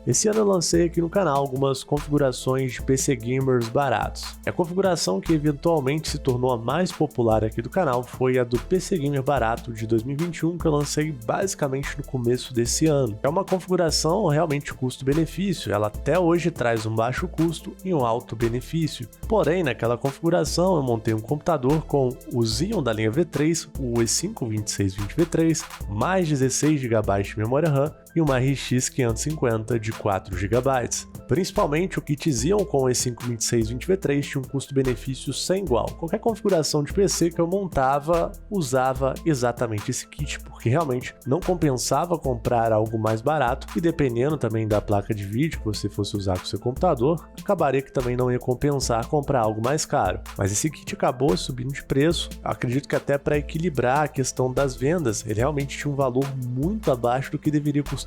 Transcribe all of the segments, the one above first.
Esse ano eu lancei aqui no canal algumas configurações de PC gamers baratos. A configuração que eventualmente se tornou a mais popular aqui do canal foi a do PC gamer barato de 2021, que eu lancei basicamente no começo desse ano. É uma configuração realmente custo-benefício, ela até hoje traz um baixo custo e um alto benefício. Porém, naquela configuração eu montei um computador com o Xeon da linha V3, o i5-2620V3, mais 16 GB de memória RAM e uma RX 550 de 4 GB. Principalmente o kit Xeon com o i5-2620V3 tinha um custo-benefício sem igual. Qualquer configuração de PC que eu montava usava exatamente esse kit, porque realmente não compensava comprar algo mais barato e dependendo também da placa de vídeo que você fosse usar com seu computador, acabaria que também não ia compensar comprar algo mais caro. Mas esse kit acabou subindo de preço, acredito que até para equilibrar a questão das vendas, ele realmente tinha um valor muito abaixo do que deveria custar.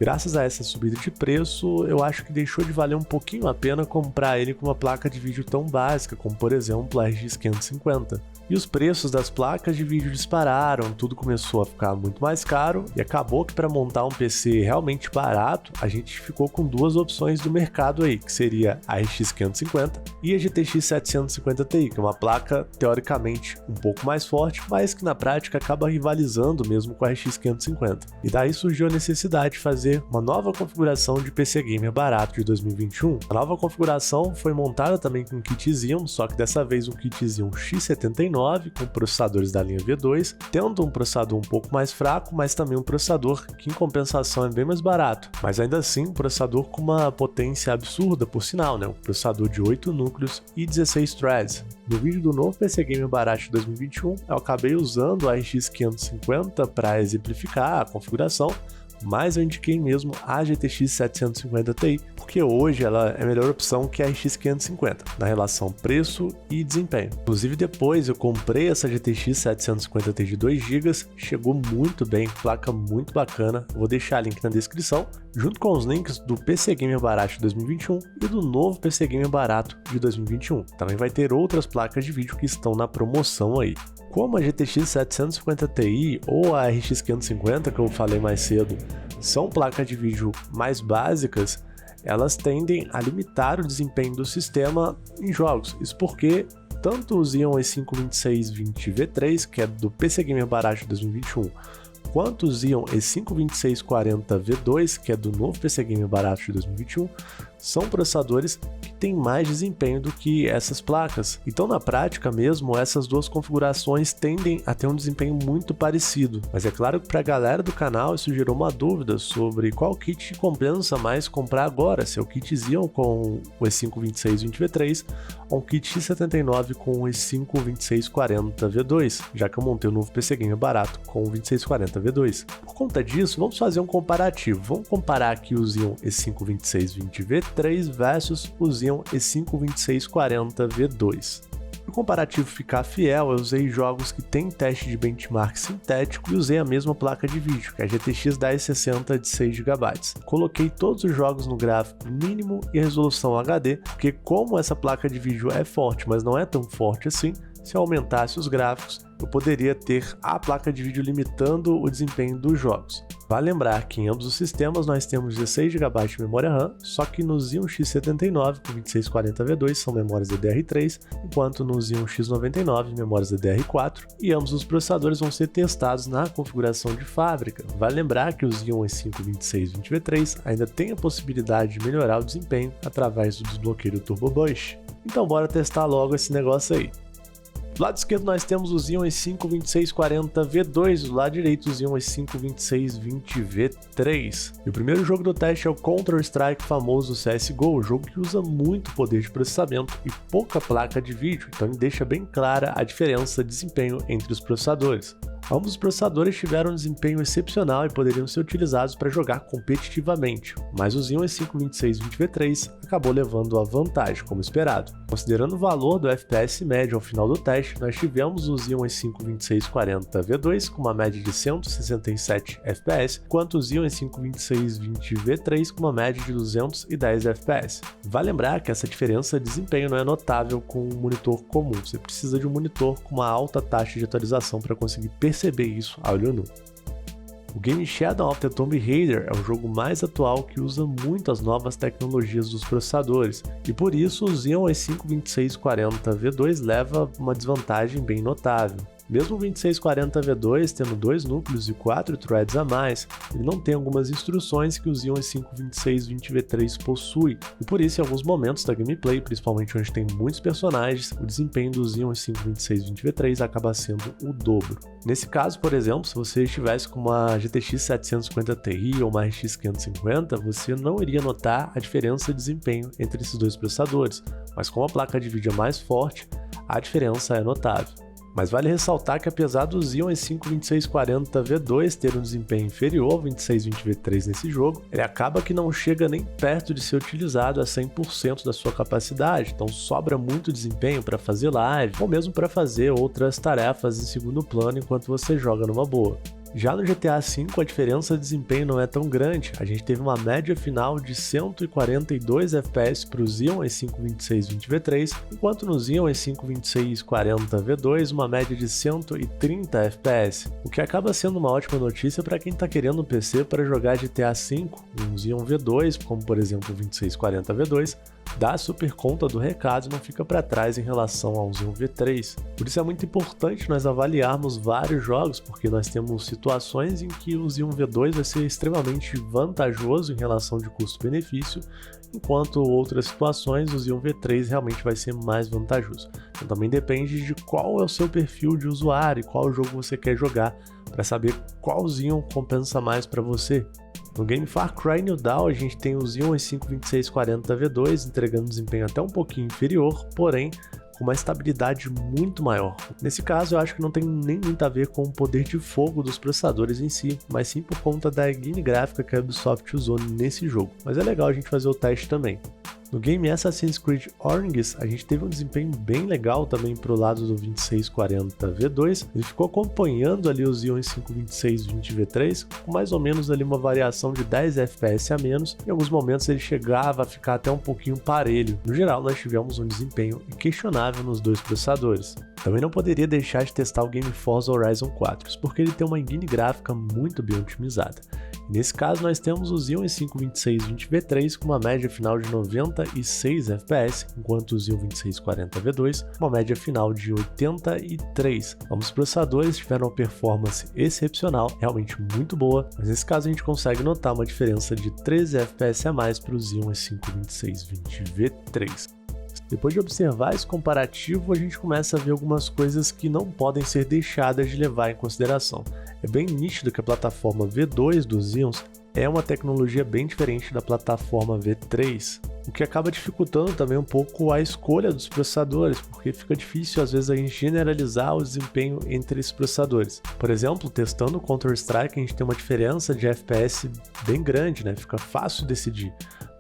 Graças a essa subida de preço, eu acho que deixou de valer um pouquinho a pena comprar ele com uma placa de vídeo tão básica, como por exemplo a RX 550. E os preços das placas de vídeo dispararam, tudo começou a ficar muito mais caro e acabou que para montar um PC realmente barato, a gente ficou com duas opções do mercado aí, que seria a RX 550 e a GTX 750 Ti, que é uma placa teoricamente um pouco mais forte, mas que na prática acaba rivalizando mesmo com a RX 550. E daí surgiu a necessidade de fazer uma nova configuração de PC gamer barato de 2021. A nova configuração foi montada também com um kit Xeon, só que dessa vez um kit Xeon X79 com processadores da linha V2, tendo um processador um pouco mais fraco, mas também um processador que em compensação é bem mais barato, mas ainda assim um processador com uma potência absurda por sinal, né? Um processador de 8 núcleos e 16 threads. No vídeo do novo PC Gamer barato de 2021, eu acabei usando a RX 550 para exemplificar a configuração, mas eu indiquei mesmo a GTX 750 Ti, porque hoje ela é a melhor opção que a RX 550, na relação preço e desempenho. Inclusive depois eu comprei essa GTX 750 Ti de 2 GB, chegou muito bem, placa muito bacana, vou deixar link na descrição, junto com os links do PC Gamer barato de 2021 e do novo PC Gamer barato de 2021. Também vai ter outras placas de vídeo que estão na promoção aí. Como a GTX 750 Ti ou a RX 550 que eu falei mais cedo são placas de vídeo mais básicas, elas tendem a limitar o desempenho do sistema em jogos. Isso porque tanto o Xeon i5-2620V3, que é do PC Gamer barato de 2021, quanto o Xeon i5-2640V2, que é do novo PC Gamer barato de 2021, são processadores que têm mais desempenho do que essas placas. Então, na prática mesmo, essas duas configurações tendem a ter um desempenho muito parecido. Mas é claro que para a galera do canal isso gerou uma dúvida sobre qual kit compensa mais comprar agora, se é o kit Xeon com o i5-2620V3 ou um kit X79 com o i5-2640V2, já que eu montei o novo PC Gamer barato com o 2640V2. Por conta disso, vamos fazer um comparativo. Vamos comparar aqui o Xeon i5-2620V3 versus o Xeon i5-2640V2. Para o comparativo ficar fiel, eu usei jogos que têm teste de benchmark sintético e usei a mesma placa de vídeo, que é a GTX 1060 de 6 GB. Coloquei todos os jogos no gráfico mínimo e resolução HD, porque como essa placa de vídeo é forte, mas não é tão forte assim, se eu aumentasse os gráficos, eu poderia ter a placa de vídeo limitando o desempenho dos jogos. Vale lembrar que em ambos os sistemas nós temos 16 GB de memória RAM, só que no Xeon X79 com 2640V2 são memórias DDR3, enquanto no Xeon X99 memórias DDR4, e ambos os processadores vão ser testados na configuração de fábrica. Vale lembrar que o Xeon i5-2620V3 ainda tem a possibilidade de melhorar o desempenho através do desbloqueio do Turbo Boost. Então bora testar logo esse negócio aí. Do lado esquerdo nós temos o Xeon i5-2640V2, do lado direito o Xeon i5-2620V3. E o primeiro jogo do teste é o Counter-Strike famoso CSGO, jogo que usa muito poder de processamento e pouca placa de vídeo, então ele deixa bem clara a diferença de desempenho entre os processadores. Ambos os processadores tiveram um desempenho excepcional e poderiam ser utilizados para jogar competitivamente, mas o Xeon i5-2620V3 acabou levando a vantagem, como esperado. Considerando o valor do FPS médio ao final do teste, nós tivemos o Xeon i5-2640V2 com uma média de 167 FPS, enquanto o Xeon i5-2620V3 com uma média de 210 FPS. Vale lembrar que essa diferença de desempenho não é notável com um monitor comum, você precisa de um monitor com uma alta taxa de atualização para conseguir perceber isso a olho nu. O game Shadow of the Tomb Raider é o jogo mais atual que usa muito as novas tecnologias dos processadores, e por isso o Xeon i5-2640V2 leva uma desvantagem bem notável. Mesmo o 2640V2 tendo 2 núcleos e 4 threads a mais, ele não tem algumas instruções que o Xeon i5-2620V3 possui, e por isso em alguns momentos da gameplay, principalmente onde tem muitos personagens, o desempenho do Xeon i5-2620V3 acaba sendo o dobro. Nesse caso, por exemplo, se você estivesse com uma GTX 750 Ti ou uma RX 550, você não iria notar a diferença de desempenho entre esses dois processadores, mas com a placa de vídeo mais forte, a diferença é notável. Mas vale ressaltar que apesar do Xeon i5-2640V2 ter um desempenho inferior ao 2620V3 nesse jogo, ele acaba que não chega nem perto de ser utilizado a 100% da sua capacidade, então sobra muito desempenho para fazer live ou mesmo para fazer outras tarefas em segundo plano enquanto você joga numa boa. Já no GTA V, a diferença de desempenho não é tão grande, a gente teve uma média final de 142 FPS para o Xeon i5-2620V3, enquanto no Xeon i5-2640V2 uma média de 130 FPS, o que acaba sendo uma ótima notícia para quem está querendo um PC para jogar GTA V, um Xeon V2, como por exemplo o 2640V2, dá super conta do recado e não fica para trás em relação ao Xeon V3. Por isso é muito importante nós avaliarmos vários jogos, porque nós temos situações em que o Xeon V2 vai ser extremamente vantajoso em relação de custo-benefício, enquanto outras situações o Xeon V3 realmente vai ser mais vantajoso. Então também depende de qual é o seu perfil de usuário e qual jogo você quer jogar, para saber qual Xeon compensa mais para você. No game Far Cry New Dawn, a gente tem o Xeon i5-2640V2 entregando desempenho até um pouquinho inferior, porém com uma estabilidade muito maior. Nesse caso, eu acho que não tem nem muito a ver com o poder de fogo dos processadores em si, mas sim por conta da engine gráfica que a Ubisoft usou nesse jogo. Mas é legal a gente fazer o teste também. No game Assassin's Creed Origins, a gente teve um desempenho bem legal também pro lado do 2640V2, ele ficou acompanhando ali o Xeon i5-2620V3, com mais ou menos ali uma variação de 10 FPS a menos, em alguns momentos ele chegava a ficar até um pouquinho parelho. No geral, nós tivemos um desempenho inquestionável nos dois processadores. Também não poderia deixar de testar o game Forza Horizon 4, porque ele tem uma engine gráfica muito bem otimizada. Nesse caso, nós temos o Xeon i5-2620V3 com uma média final de 96 FPS, enquanto o Xeon 2640V2 uma média final de 83. Ambos os processadores tiveram uma performance excepcional, realmente muito boa, mas nesse caso a gente consegue notar uma diferença de 13 FPS a mais para o Xeon i5-2620V3. Depois de observar esse comparativo, a gente começa a ver algumas coisas que não podem ser deixadas de levar em consideração. É bem nítido que a plataforma V2 dos Xeons é uma tecnologia bem diferente da plataforma V3, o que acaba dificultando também um pouco a escolha dos processadores, porque fica difícil às vezes a gente generalizar o desempenho entre esses processadores. Por exemplo, testando o Counter-Strike, a gente tem uma diferença de FPS bem grande, né? Fica fácil decidir.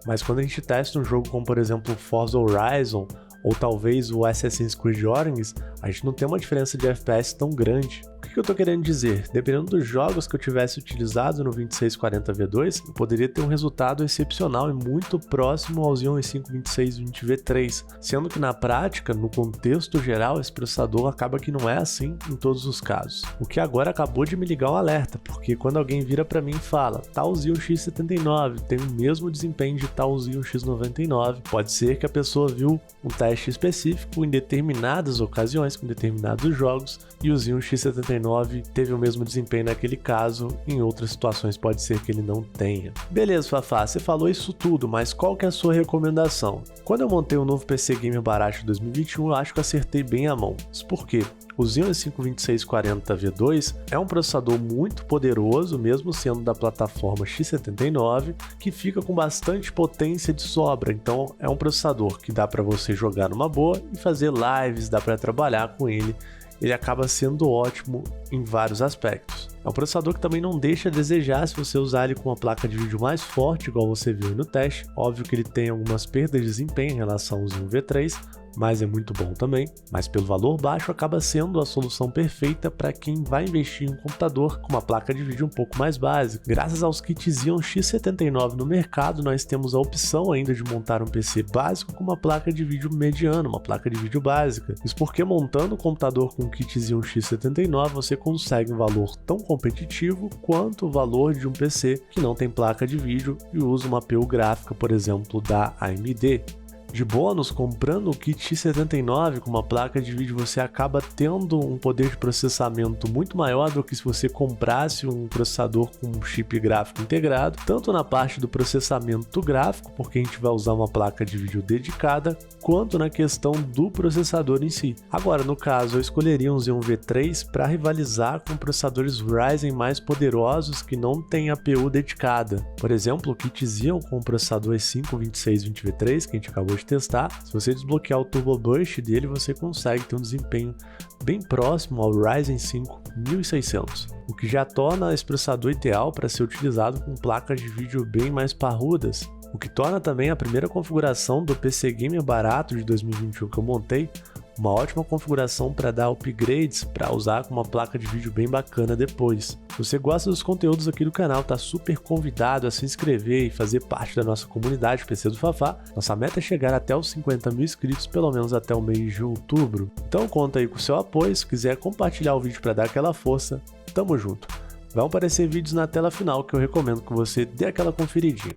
Mas quando a gente testa um jogo como, por exemplo, Forza Horizon ou talvez o Assassin's Creed Origins, a gente não tem uma diferença de FPS tão grande. O que eu estou querendo dizer? Dependendo dos jogos que eu tivesse utilizado no 2640V2, eu poderia ter um resultado excepcional e muito próximo ao Xeon i5-2620V3, sendo que na prática, no contexto geral, esse processador acaba que não é assim em todos os casos. O que agora acabou de me ligar um alerta, porque quando alguém vira para mim e fala tal Xeon X79 tem o mesmo desempenho de tal Xeon X99, pode ser que a pessoa viu um teste específico em determinadas ocasiões, com determinados jogos, e o Xeon X79 teve o mesmo desempenho naquele caso, em outras situações pode ser que ele não tenha. Beleza, Fafá, você falou isso tudo, mas qual que é a sua recomendação? Quando eu montei um novo PC Gamer barato de 2021, eu acho que acertei bem a mão. Isso porque o Xeon i5-2640V2 é um processador muito poderoso, mesmo sendo da plataforma X79, que fica com bastante potência de sobra, então é um processador que dá para você jogar numa boa e fazer lives, dá para trabalhar com ele. Ele acaba sendo ótimo em vários aspectos. É um processador que também não deixa a desejar se você usar ele com uma placa de vídeo mais forte, igual você viu aí no teste. Óbvio que ele tem algumas perdas de desempenho em relação ao Xeon V3, mas é muito bom também. Mas pelo valor baixo acaba sendo a solução perfeita para quem vai investir em um computador com uma placa de vídeo um pouco mais básica. Graças aos kits Xeon X79 no mercado, nós temos a opção ainda de montar um PC básico com uma placa de vídeo mediana, uma placa de vídeo básica. Isso porque montando um computador com um kit Xeon X79 você consegue um valor tão competitivo quanto o valor de um PC que não tem placa de vídeo e usa uma APU gráfica, por exemplo, da AMD. De bônus, comprando o kit X79 com uma placa de vídeo, você acaba tendo um poder de processamento muito maior do que se você comprasse um processador com um chip gráfico integrado, tanto na parte do processamento gráfico, porque a gente vai usar uma placa de vídeo dedicada, quanto na questão do processador em si. Agora, no caso, eu escolheria um Xeon V3 para rivalizar com processadores Ryzen mais poderosos que não têm APU dedicada. Por exemplo, o kit Xeon com o processador i5-2620V3, que a gente acabou de testar, se você desbloquear o Turbo Boost dele, você consegue ter um desempenho bem próximo ao Ryzen 5 1600, o que já torna esse processador ideal para ser utilizado com placas de vídeo bem mais parrudas, o que torna também a primeira configuração do PC Gamer barato de 2021 que eu montei uma ótima configuração para dar upgrades para usar com uma placa de vídeo bem bacana depois. Se você gosta dos conteúdos aqui do canal, tá super convidado a se inscrever e fazer parte da nossa comunidade PC do Fafá. Nossa meta é chegar até os 50 mil inscritos, pelo menos até o mês de outubro. Então conta aí com o seu apoio, se quiser compartilhar o vídeo para dar aquela força, tamo junto. Vão aparecer vídeos na tela final que eu recomendo que você dê aquela conferidinha.